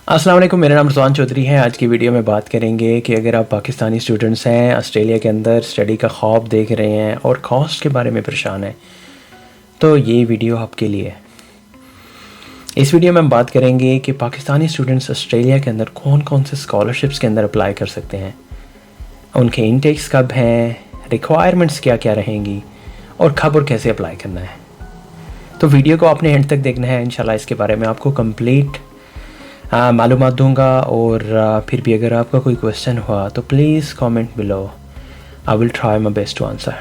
अस्सलाम वालेकुम, मेरा नाम रिजवान चौधरी है। आज की वीडियो में बात करेंगे कि अगर आप पाकिस्तानी स्टूडेंट्स हैं, ऑस्ट्रेलिया के अंदर स्टडी का ख्वाब देख रहे हैं और कॉस्ट के बारे में परेशान हैं, तो ये वीडियो आपके लिए है। इस वीडियो में हम बात करेंगे कि पाकिस्तानी स्टूडेंट्स ऑस्ट्रेलिया के अंदर कौन कौन से स्कॉलरशिप्स के अंदर अप्लाई कर सकते हैं, उनके इनटेक्स कब हैं, रिक्वायरमेंट्स क्या क्या रहेंगी और कब और कैसे अप्लाई करना है। तो वीडियो को आपने एंड तक देखना है। इंशाल्लाह इसके बारे में आपको कंप्लीट मालूमात दूंगा और फिर भी अगर आपका कोई क्वेश्चन हुआ तो please comment below, I will try my best to answer.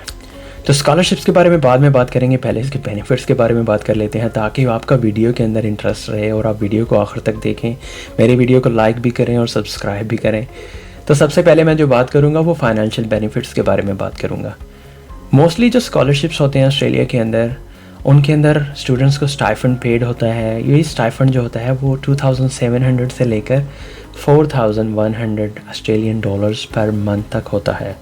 तो स्कॉलरशिप्स के बारे में बाद में बात करेंगे, पहले इसके बेनिफिट्स के बारे में बात कर लेते हैं ताकि आपका वीडियो के अंदर इंटरेस्ट रहे और आप वीडियो को आखिर तक देखें, मेरे वीडियो को लाइक भी करें और सब्सक्राइब भी करें। तो सबसे पहले मैं जो बात करूँगा वो फाइनेंशियल बेनिफिट्स के बारे में बात करूँगा। मोस्टली जो स्कॉलरशिप्स होते हैं ऑस्ट्रेलिया के अंदर, उनके अंदर स्टूडेंट्स को स्टाइफंड पेड होता है। यही स्टाइफंड जो होता है वो 2700 से लेकर 4100 ऑस्ट्रेलियन डॉलर्स पर मंथ तक होता है।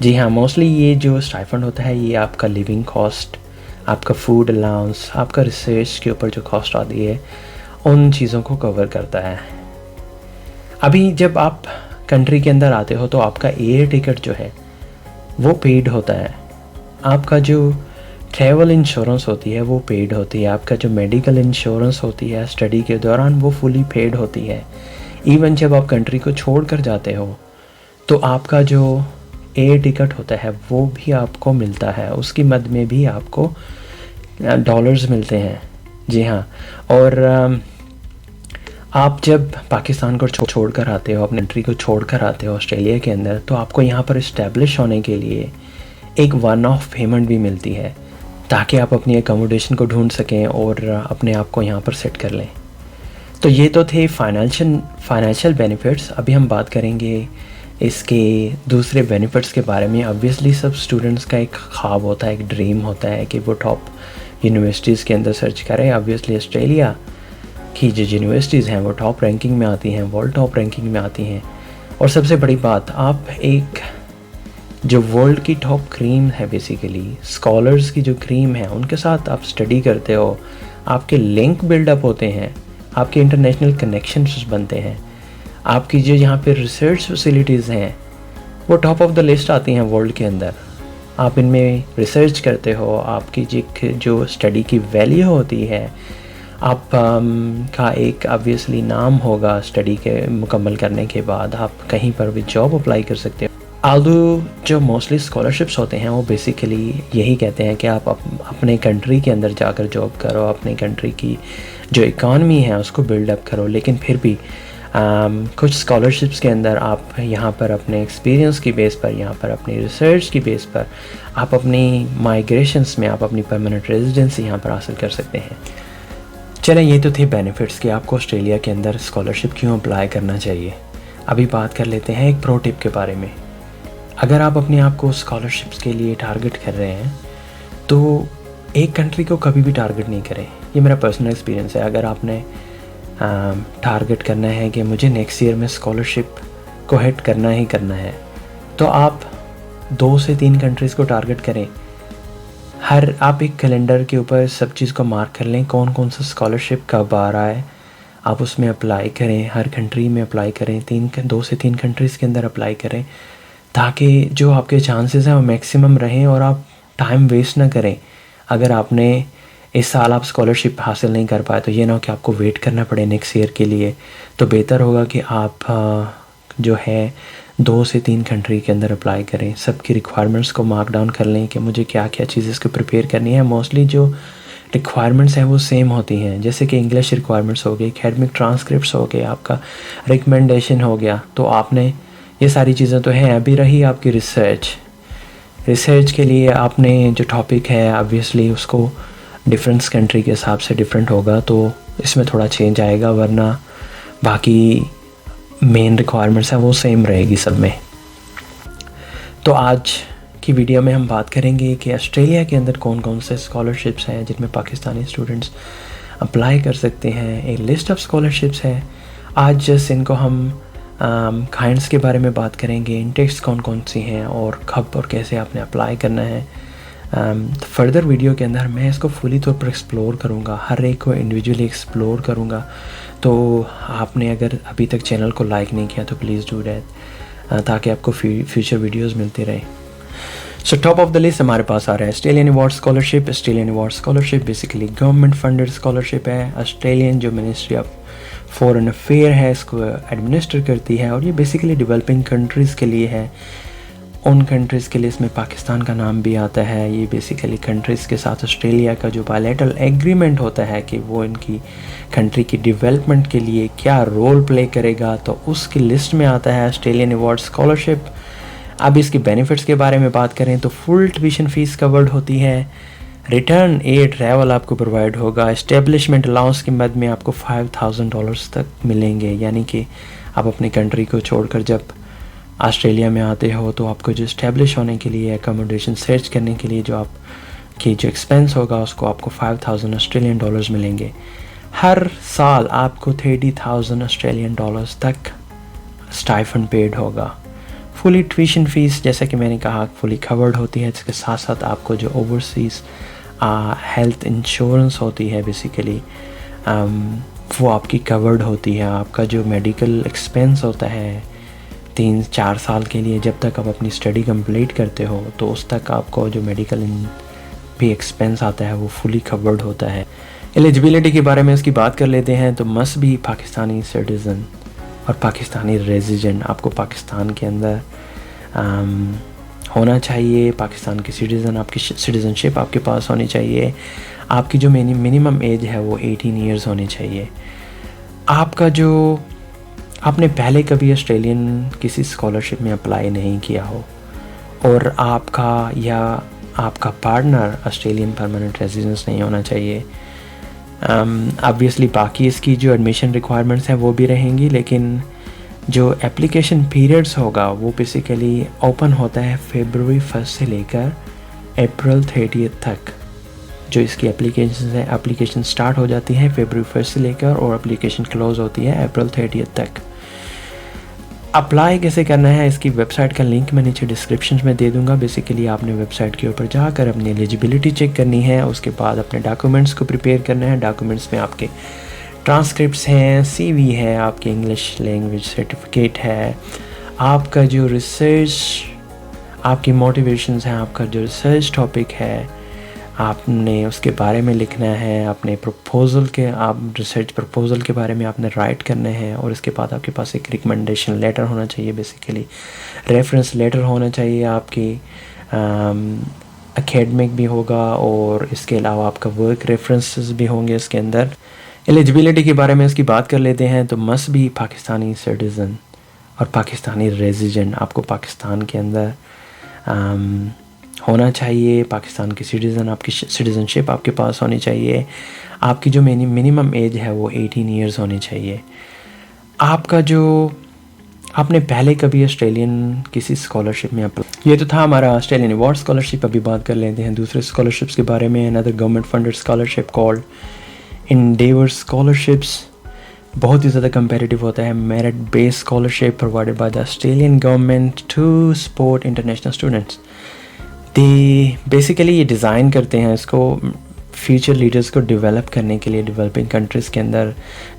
जी हाँ, मोस्टली ये जो स्टाइफंड होता है ये आपका लिविंग कॉस्ट, आपका फूड अलाउंस, आपका रिसर्च के ऊपर जो कॉस्ट आती है उन चीज़ों को कवर करता है। अभी जब आप कंट्री के अंदर आते हो तो आपका एयर टिकट जो है वो पेड होता है, आपका जो ट्रैवल इंश्योरेंस होती है वो पेड होती है, आपका जो मेडिकल इंश्योरेंस होती है स्टडी के दौरान वो फुली पेड होती है। इवन जब आप कंट्री को छोड़ कर जाते हो तो आपका जो एयर टिकट होता है वो भी आपको मिलता है, उसकी मद में भी आपको डॉलर्स मिलते हैं। जी हाँ, और आप जब पाकिस्तान को छोड़ कर आते हो, अपने कंट्री को छोड़ कर आते हो ऑस्ट्रेलिया के अंदर, तो आपको यहाँ पर इस्टेब्लिश होने के लिए एक वन ऑफ पेमेंट भी मिलती है ताकि आप अपनी एकोमोडेशन को ढूंढ सकें और अपने आप को यहाँ पर सेट कर लें। तो ये तो थे फाइनेंशियल बेनिफिट्स। अभी हम बात करेंगे इसके दूसरे बेनिफिट्स के बारे में। ऑब्वियसली सब स्टूडेंट्स का एक ख्वाब होता है, एक ड्रीम होता है कि वो टॉप यूनिवर्सिटीज़ के अंदर सर्च करें। ऑब्वियसली ऑस्ट्रेलिया की जो यूनिवर्सिटीज़ हैं वो टॉप रैंकिंग में आती हैं, वर्ल्ड टॉप रैंकिंग में आती हैं। और सबसे बड़ी बात, आप एक जो वर्ल्ड की टॉप क्रीम है, बेसिकली स्कॉलर्स की जो क्रीम है, उनके साथ आप स्टडी करते हो, आपके लिंक बिल्डअप होते हैं, आपके इंटरनेशनल कनेक्शंस बनते हैं, आपकी जो यहाँ पे रिसर्च फैसिलिटीज़ हैं वो टॉप ऑफ द लिस्ट आती हैं वर्ल्ड के अंदर। आप इनमें रिसर्च करते हो, आपकी जो स्टडी की वैल्यू होती है, आप का एक ऑब्वियसली नाम होगा। स्टडी के मुकम्मल करने के बाद आप कहीं पर भी जॉब अप्लाई कर सकते हो। आल्दो जो मोस्टली स्कॉलरशिप्स होते हैं वो बेसिकली यही कहते हैं कि आप अपने कंट्री के अंदर जाकर जॉब करो, अपने कंट्री की जो इकॉनमी है उसको बिल्डअप करो। लेकिन फिर भी कुछ स्कॉलरशिप्स के अंदर आप यहाँ पर अपने एक्सपीरियंस की बेस पर, यहाँ पर अपनी रिसर्च की बेस पर, आप अपनी माइग्रेशंस में आप अपनी परमानेंट रेजिडेंसी यहाँ पर हासिल कर सकते हैं। चलें, ये तो थे बेनिफिट्स कि आपको ऑस्ट्रेलिया के अंदर स्कॉलरशिप क्यों अप्लाई करना चाहिए। अभी बात कर लेते हैं एक प्रो टिप के बारे में। अगर आप अपने आप को स्कॉलरशिप्स के लिए टारगेट कर रहे हैं तो एक कंट्री को कभी भी टारगेट नहीं करें। ये मेरा पर्सनल एक्सपीरियंस है। अगर आपने टारगेट करना है कि मुझे नेक्स्ट ईयर में स्कॉलरशिप को हिट करना ही करना है, तो आप 2 से 3 कंट्रीज़ को टारगेट करें। आप एक कैलेंडर के ऊपर सब चीज़ को मार्क कर लें, कौन कौन सा स्कॉलरशिप कब आ रहा है, आप उसमें अप्लाई करें, हर कंट्री में अप्लाई करें, 2 से 3 कंट्रीज़ के अंदर अप्लाई करें ताकि जो आपके चांसेस हैं वो मैक्सिमम रहें और आप टाइम वेस्ट ना करें। अगर आपने इस साल आप स्कॉलरशिप हासिल नहीं कर पाए तो ये ना हो कि आपको वेट करना पड़े नेक्स्ट ईयर के लिए। तो बेहतर होगा कि आप जो है 2 से 3 कंट्री के अंदर अप्लाई करें, सबकी रिक्वायरमेंट्स को मार्क डाउन कर लें कि मुझे क्या क्या चीज़ें इसको प्रिपेयर करनी है। मोस्टली जो रिक्वायरमेंट्स हैं वो सेम होती हैं, जैसे कि इंग्लिश रिक्वायरमेंट्स हो गई, एकेडमिक ट्रांसक्रिप्ट्स हो गए, आपका रिकमेंडेशन हो गया। तो आपने ये सारी चीज़ें तो हैं। अभी रही आपकी रिसर्च के लिए आपने जो टॉपिक है ऑब्वियसली उसको डिफरेंस कंट्री के हिसाब से डिफरेंट होगा, तो इसमें थोड़ा चेंज आएगा, वरना बाकी मेन रिक्वायरमेंट्स हैं वो सेम रहेगी सब में। तो आज की वीडियो में हम बात करेंगे कि ऑस्ट्रेलिया के अंदर कौन कौन से स्कॉलरशिप्स हैं जिनमें पाकिस्तानी स्टूडेंट्स अप्लाई कर सकते हैं। एक लिस्ट ऑफ स्कॉलरशिप्स है। आज जस्ट इनको हम काइंड्स के बारे में बात करेंगे, इंटेक्स कौन कौन सी हैं और कब और कैसे आपने अप्लाई करना है। फर्दर वीडियो के अंदर मैं इसको फुली तौर पर एक्सप्लोर करूँगा, हर एक को इंडिविजुअली एक्सप्लोर करूँगा। तो आपने अगर अभी तक चैनल को लाइक नहीं किया तो प्लीज़ डू दैट, ताकि आपको फ्यूचर वीडियोस मिलते रहे। So top of the list हमारे पास आ रहा है Australian award scholarship. Australian award scholarship basically government funded scholarship है। ऑस्ट्रेलियन जो मिनिस्ट्री ऑफ फॉरेन अफेयर है इसको एडमिनिस्टर करती है, और ये बेसिकली डेवलपिंग कंट्रीज़ के लिए है। उन कंट्रीज़ के लिए इसमें पाकिस्तान का नाम भी आता है। ये बेसिकली कंट्रीज़ के साथ ऑस्ट्रेलिया का जो बायलैटरल एग्रीमेंट होता है कि वो इनकी कंट्री की डेवलपमेंट के लिए क्या रोल प्ले करेगा, तो उसकी लिस्ट में आता है ऑस्ट्रेलियन अवार्ड स्कॉलरशिप। अब इसके बेनिफिट्स के बारे में बात करें तो फुल ट्यूशन फ़ीस कवर्ड होती है, रिटर्न एयर ट्रैवल आपको प्रोवाइड होगा, इस्टेब्लिशमेंट अलाउंस की मद में आपको $5,000 तक मिलेंगे। यानी कि आप अपनी कंट्री को छोड़कर जब ऑस्ट्रेलिया में आते हो तो आपको जो इस्टेब्लिश होने के लिए, एकोमोडेशन सर्च करने के लिए जो आपकी जो एक्सपेंस होगा उसको आपको $5,000 मिलेंगे। हर साल आपको $30,000 तक स्टाइफंड पेड होगा। फुली ट्यूशन फ़ीस जैसा कि मैंने कहा फुली कवर्ड होती है। इसके साथ साथ आपको जो ओवरसीज़ हेल्थ इंश्योरेंस होती है बेसिकली वो आपकी कवर्ड होती है। आपका जो मेडिकल एक्सपेंस होता है 3-4 साल के लिए, जब तक आप अपनी स्टडी कंप्लीट करते हो तो उस तक आपको जो मेडिकल भी एक्सपेंस आता है वो फुली कवर्ड होता है। एलिजिबिलिटी के बारे में इसकी बात कर लेते हैं तो मस्ट भी पाकिस्तानी सिटीज़न और पाकिस्तानी रेजिडेंट, आपको पाकिस्तान के अंदर होना चाहिए। पाकिस्तान की सिटीज़न, आपकी सिटीज़नशिप आपके पास होनी चाहिए। आपकी जो मिनिमम एज है वो 18 ईयर्स होनी चाहिए। आपका जो आपने पहले कभी ऑस्ट्रेलियन किसी स्कॉलरशिप में अप्लाई नहीं किया हो और आपका या आपका पार्टनर ऑस्ट्रेलियन परमानेंट रेजिडेंस नहीं होना चाहिए। ऑब्वियसली बाकी इसकी जो एडमिशन रिक्वायरमेंट्स हैं वो भी रहेंगी, लेकिन जो एप्लीकेशन पीरियड्स होगा वो बेसिकली ओपन होता है फरवरी 1 से लेकर अप्रैल 30 तक। जो इसकी एप्लीकेशन है, एप्लीकेशन स्टार्ट हो जाती है फरवरी 1 से लेकर और एप्लीकेशन क्लोज होती है अप्रैल 30 तक। अप्लाई कैसे करना है इसकी वेबसाइट का लिंक मैं नीचे डिस्क्रिप्शन में दे दूंगा। बेसिकली आपने वेबसाइट के ऊपर जाकर अपनी एलिजिबिलिटी चेक करनी है, उसके बाद अपने डॉक्यूमेंट्स को प्रिपेयर करना है। डॉक्यूमेंट्स में आपके ट्रांसक्रिप्ट्स हैं, CV है, आपकी इंग्लिश लैंग्वेज सर्टिफिकेट है, आपका जो रिसर्च, आपकी मोटिवेशंस हैं, आपका जो रिसर्च टॉपिक है आपने उसके बारे में लिखना है। अपने प्रपोज़ल के, आप रिसर्च प्रपोज़ल के बारे में आपने राइट करना है, और इसके बाद आपके पास एक रिकमेंडेशन लेटर होना चाहिए, बेसिकली रेफरेंस लेटर होना चाहिए। आपकी एकेडमिक भी होगा और इसके अलावा आपका वर्क रेफरेंसेस भी होंगे इसके अंदर। एलिजिबिलिटी के बारे में इसकी बात कर लेते हैं तो मस्ट भी पाकिस्तानी सिटीज़न और पाकिस्तानी रेजिडेंट, आपको पाकिस्तान के अंदर होना चाहिए। पाकिस्तान की सिटीज़न, आपकी सिटीज़नशिप आपके पास होनी चाहिए। आपकी जो मिनिमम एज है वो 18 ईयर्स होनी चाहिए। आपका जो आपने पहले कभी ऑस्ट्रेलियन किसी स्कॉलरशिप में अप्लाई, ये तो था हमारा ऑस्ट्रेलियन अवार्ड स्कॉलरशिप। अभी बात कर लेते हैं दूसरे स्कॉलरशिप्स के बारे में। Another government funded scholarship called endeavour scholarships, बहुत ही ज़्यादा कंपेरेटिव होता है। Merit based scholarship provided by the Australian government to support international students. Basically ये डिज़ाइन करते हैं इसको फ्यूचर लीडर्स को डेवलप करने के लिए। डेवलपिंग कंट्रीज़ के अंदर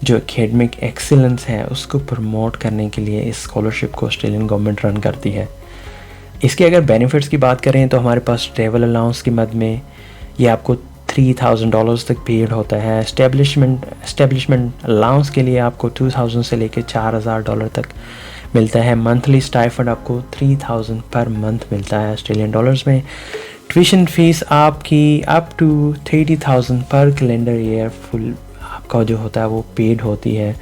जो एकेडमिक एक्सीलेंस है उसको प्रमोट करने के लिए इस स्कॉलरशिप को ऑस्ट्रेलियन गवर्नमेंट रन करती है। इसके अगर बेनिफिट्स की बात करें तो हमारे पास ट्रैवल अलाउंस की मद में ये आपको $3,000 तक पेड होता है। एस्टेब्लिशमेंट अलाउंस के लिए आपको 2,000 से लेकर $4,000 तक मिलता है। मंथली स्टाइफंड आपको 3,000 पर मंथ मिलता है ऑस्ट्रेलियन डॉलर्स में। ट्यूशन फीस आपकी अप टू 30,000 पर कैलेंडर ईयर फुल आपका जो होता है वो पेड होती है,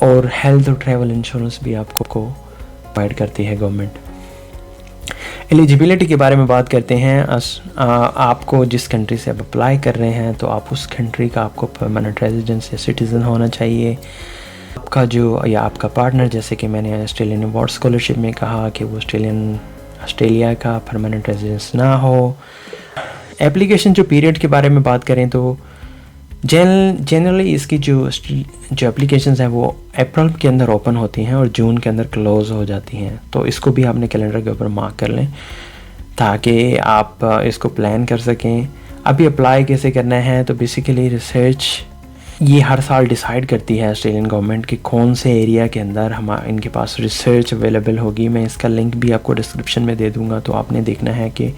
और हेल्थ और ट्रैवल इंश्योरेंस भी आपको प्रोवाइड करती है गवर्नमेंट। एलिजिबिलिटी के बारे में बात करते हैं। आपको जिस कंट्री से आप अप्लाई कर रहे हैं तो आप उस कंट्री का आपको परमानेंट रेजिडेंस या सिटीज़न होना चाहिए। आपका जो या आपका पार्टनर, जैसे कि मैंने ऑस्ट्रेलियन अवार्ड स्कॉलरशिप में कहा कि वो ऑस्ट्रेलिया का परमानेंट रेजिडेंस ना हो। एप्लीकेशन जो पीरियड के बारे में बात करें तो जनरली इसकी जो एप्लीकेशंस हैं वो अप्रैल के अंदर ओपन होती हैं और जून के अंदर क्लोज हो जाती हैं। तो इसको भी आपने कैलेंडर के ऊपर मार्क कर लें ताकि आप इसको प्लान कर सकें। अभी अप्लाई कैसे करना है तो बेसिकली रिसर्च ये हर साल डिसाइड करती है ऑस्ट्रेलियन गवर्नमेंट कि कौन से एरिया के अंदर हम इनके पास रिसर्च अवेलेबल होगी। मैं इसका लिंक भी आपको डिस्क्रिप्शन में दे दूँगा, तो आपने देखना है कि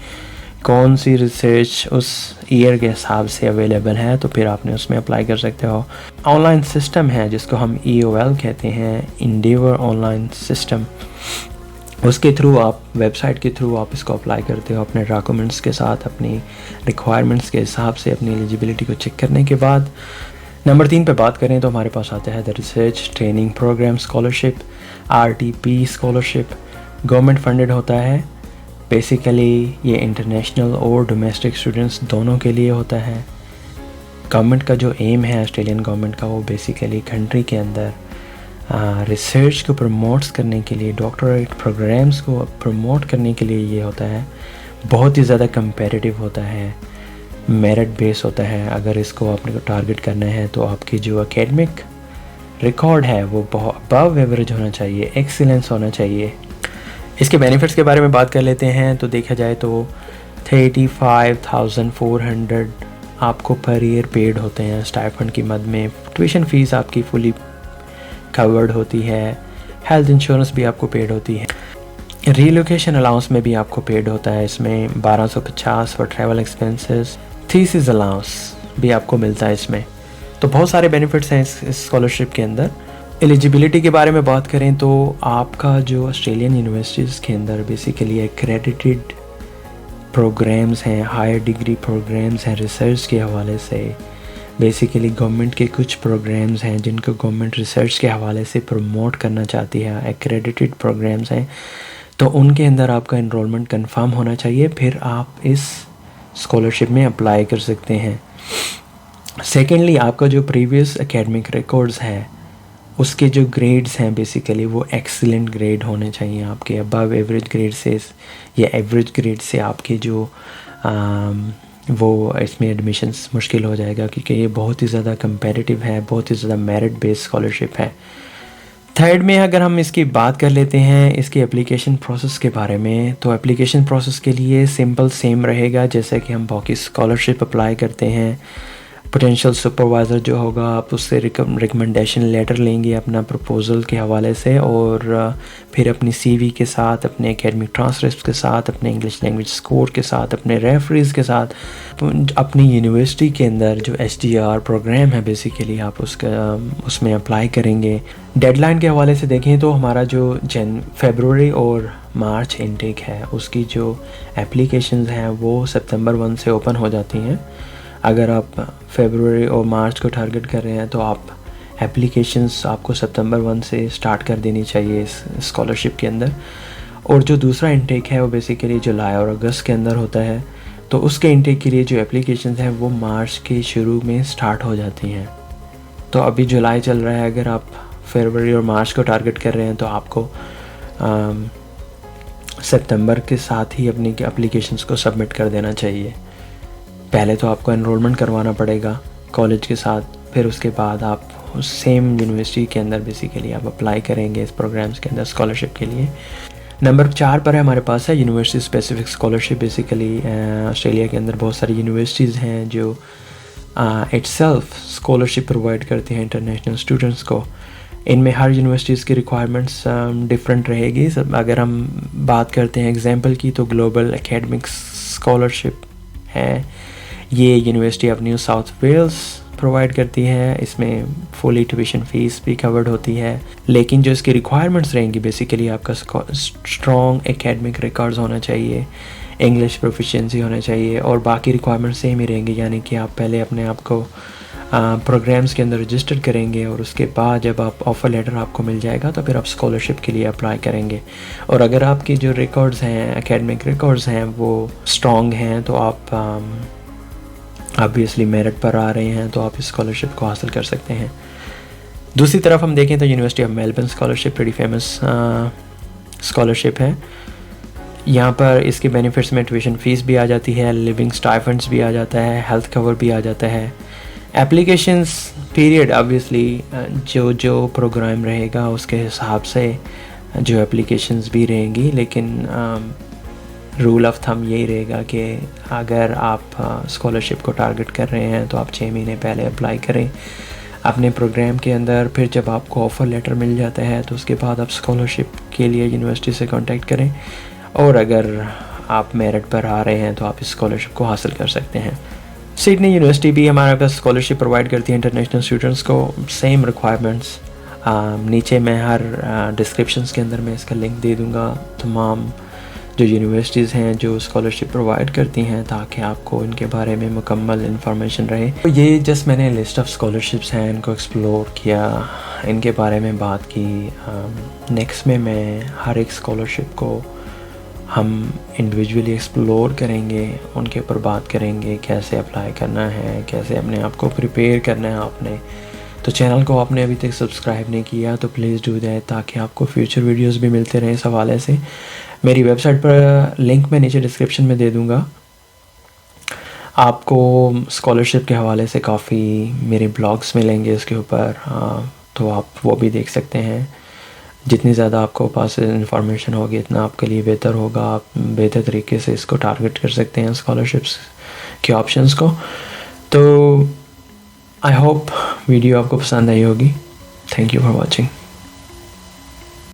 कौन सी रिसर्च उस ईयर के हिसाब से अवेलेबल है, तो फिर आपने उसमें अप्लाई कर सकते हो। ऑनलाइन सिस्टम है जिसको हम EOL कहते हैं, इंडेवर ऑनलाइन सिस्टम, उसके थ्रू आप वेबसाइट के थ्रू आप इसको अप्लाई करते हो अपने डॉक्यूमेंट्स के साथ, अपनी रिक्वायरमेंट्स के हिसाब से, अपनी एलिजिबिलिटी को चेक करने के बाद। नंबर 3 पे बात करें तो हमारे पास आता है the research training program scholarship, RTP स्कॉलरशिप। गवर्नमेंट फंडेड होता है। बेसिकली ये इंटरनेशनल और डोमेस्टिक स्टूडेंट्स दोनों के लिए होता है। गवर्नमेंट का जो एम है ऑस्ट्रेलियन गवर्नमेंट का, वो बेसिकली कंट्री के अंदर रिसर्च को प्रमोट्स करने के लिए, डॉक्टरेट प्रोग्राम्स को प्रमोट करने के लिए ये होता है। बहुत ही ज़्यादा कंपेटिटिव होता है, मेरिट बेस होता है। अगर इसको आपने को टारगेट करना है तो आपकी जो एकेडमिक रिकॉर्ड है वो बहुत अबव एवरेज होना चाहिए, एक्सीलेंस होना चाहिए। इसके बेनिफिट्स के बारे में बात कर लेते हैं। तो देखा जाए तो 35,400 आपको पर ईयर पेड होते हैं स्टाइपेंड की मद में। ट्यूशन फ़ीस आपकी फुली कवर्ड होती है। हेल्थ इंश्योरेंस भी आपको पेड होती है। रीलोकेशन अलाउंस में भी आपको पेड होता है। इसमें 1250 for travel expenses. Thesis allowance भी आपको मिलता है इसमें। तो बहुत सारे बेनिफिट्स हैं इस स्कॉलरशिप के अंदर। एलिजिबिलिटी के बारे में बात करें तो आपका जो ऑस्ट्रेलियन यूनिवर्सिटीज़ के अंदर बेसिकली एक्रेडिटेड प्रोग्राम्स हैं, हायर डिग्री प्रोग्राम्स हैं रिसर्च के हवाले से। बेसिकली गवर्नमेंट के कुछ प्रोग्राम्स हैं जिनको गवर्नमेंट रिसर्च के हवाले से प्रमोट करना चाहती है, एक्रेडिटेड प्रोग्राम्स हैं, तो उनके अंदर आपका इनरोलमेंट कंफर्म होना चाहिए, फिर आप इस स्कॉलरशिप में अप्लाई कर सकते हैं। सेकेंडली, आपका जो प्रीवियस एकेडमिक रिकॉर्ड्स हैं उसके जो ग्रेड्स हैं बेसिकली वो एक्सीलेंट ग्रेड होने चाहिए आपके। अबव एवरेज ग्रेड से या एवरेज ग्रेड से आपके जो वो इसमें एडमिशन्स मुश्किल हो जाएगा, क्योंकि ये बहुत ही ज़्यादा कंपेटिटिव है, बहुत ही ज़्यादा मेरिट बेस्ड स्कॉलरशिप है। थर्ड में अगर हम इसकी बात कर लेते हैं इसकी एप्लीकेशन प्रोसेस के बारे में, तो एप्लीकेशन प्रोसेस के लिए सिंपल सेम रहेगा जैसे कि हम बाकी स्कॉलरशिप अप्लाई करते हैं। पोटेंशियल सुपरवाइज़र जो होगा आप उससे रिकमेंडेशन लेटर लेंगे अपना प्रपोज़ल के हवाले से, और फिर अपनी CV के साथ, अपने एकेडमिक ट्रांसक्रिप्ट के साथ, अपने इंग्लिश लैंग्वेज स्कोर के साथ, अपने रेफरेंस के साथ, अपनी यूनिवर्सिटी के अंदर जो HDR प्रोग्राम है बेसिकली आप उसमें अप्लाई करेंगे। डेडलाइन के हवाले से देखें तो हमारा जो फरवरी और मार्च इनटेक है उसकी जो एप्लीकेशंस हैं वो सितंबर 1 से ओपन हो जाती हैं। अगर आप फरवरी और मार्च को टारगेट कर रहे हैं तो आप एप्लीकेशंस आपको सितंबर 1 से स्टार्ट कर देनी चाहिए इस स्कॉलरशिप के अंदर। और जो दूसरा इंटेक है वो बेसिकली जुलाई और अगस्त के अंदर होता है, तो उसके इंटेक के लिए जो एप्लीकेशंस हैं वो मार्च के शुरू में स्टार्ट हो जाती हैं। तो अभी जुलाई चल रहा है, अगर आप फरवरी और मार्च को टारगेट कर रहे हैं तो आपको सितंबर के साथ ही अपनी एप्लीकेशंस को सबमिट कर देना चाहिए। पहले तो आपको एनरोलमेंट करवाना पड़ेगा कॉलेज के साथ, फिर उसके बाद आप उस सेम यूनिवर्सिटी के अंदर बेसिकली आप अप्लाई करेंगे इस प्रोग्राम्स के अंदर स्कॉलरशिप के लिए। नंबर 4 पर है हमारे पास है university specific scholarship. Basically Australia के अंदर बहुत सारी यूनिवर्सिटीज़ हैं जो इटसेल्फ स्कॉलरशिप प्रोवाइड करती हैं इंटरनेशनल स्टूडेंट्स को। इनमें हर यूनिवर्सिटीज़ की रिक्वायरमेंट्स डिफरेंट रहेगी। अगर हम बात करते हैं एग्जांपल की तो ग्लोबल एकेडमिक स्कॉलरशिप है, ये University of New South Wales provide करती है। इसमें फुली ट्यूशन फ़ीस भी कवर्ड होती है, लेकिन जो इसकी रिक्वायरमेंट्स रहेंगी बेसिकली आपका स्ट्रॉन्ग एकेडमिक रिकॉर्ड्स होना चाहिए, इंग्लिश प्रोफिशिएंसी होना चाहिए, और बाकी रिक्वायरमेंट्स सेम ही रहेंगी। यानी कि आप पहले अपने आप को प्रोग्राम्स के अंदर रजिस्टर करेंगे और उसके बाद जब आप ऑफ़र लेटर आपको मिल जाएगा तो फिर आप स्कॉलरशिप के लिए अप्लाई करेंगे। और अगर आपकी जो रिकॉर्ड्स हैं, एकेडमिक रिकॉर्ड्स हैं, वो स्ट्रॉन्ग हैं तो आप ऑब्वियसली मेरिट पर आ रहे हैं तो आप इस स्कॉलरशिप को हासिल कर सकते हैं। दूसरी तरफ हम देखें तो यूनिवर्सिटी ऑफ मेलबर्न स्कॉलरशिप बड़ी फेमस स्कॉलरशिप है। यहाँ पर इसके बेनिफिट्स में ट्यूशन फ़ीस भी आ जाती है, लिविंग स्टाइपेंड्स भी आ जाता है, हेल्थ कवर भी आ जाता है। एप्लीकेशंस पीरियड ऑब्वियसली जो प्रोग्राम रहेगा उसके हिसाब से जो एप्लीकेशंस भी रहेंगी, लेकिन रूल ऑफ थंब यही रहेगा कि अगर आप स्कॉलरशिप को टारगेट कर रहे हैं तो आप 6 महीने पहले अप्लाई करें। अपने प्रोग्राम के अंदर। फिर जब आपको ऑफ़र लेटर मिल जाता है तो उसके बाद आप स्कॉलरशिप के लिए यूनिवर्सिटी से कांटेक्ट करें, और अगर आप मेरिट पर आ रहे हैं तो आप इस स्कॉलरशिप को हासिल कर सकते हैं। सिडनी यूनिवर्सिटी भी हमारे पास स्कॉलरशिप प्रोवाइड करती है इंटरनेशनल स्टूडेंट्स को, सेम रिक्वायरमेंट्स। नीचे मैं हर डिस्क्रिप्शंस के अंदर मैं इसका लिंक दे दूँगा, तमाम जो यूनिवर्सिटीज़ हैं जो स्कॉलरशिप प्रोवाइड करती हैं, ताकि आपको इनके बारे में मुकम्मल इन्फॉर्मेशन रहे। तो ये जस्ट मैंने लिस्ट ऑफ स्कॉलरशिप्स हैं, इनको एक्सप्लोर किया, इनके बारे में बात की। नेक्स्ट में मैं हर एक स्कॉलरशिप को हम इंडिविजुअली एक्सप्लोर करेंगे, उनके ऊपर बात करेंगे, कैसे अप्लाई करना है, कैसे अपने आप को प्रिपेयर करना है आपने। तो चैनल को आपने अभी तक सब्सक्राइब नहीं किया तो प्लीज़ डू दैट, ताकि आपको फ्यूचर वीडियोस भी मिलते रहें इस हवाले से। मेरी वेबसाइट पर लिंक मैं नीचे डिस्क्रिप्शन में दे दूँगा। आपको स्कॉलरशिप के हवाले से काफ़ी मेरे ब्लॉग्स मिलेंगे इसके ऊपर, तो आप वो भी देख सकते हैं। जितनी ज़्यादा आपको पास इंफॉर्मेशन होगी इतना आपके लिए बेहतर होगा, आप बेहतर तरीके से इसको टारगेट कर सकते हैं स्कॉलरशिप्स के ऑप्शंस को। तो आई होप वीडियो आपको पसंद आई होगी। Thank you for watching.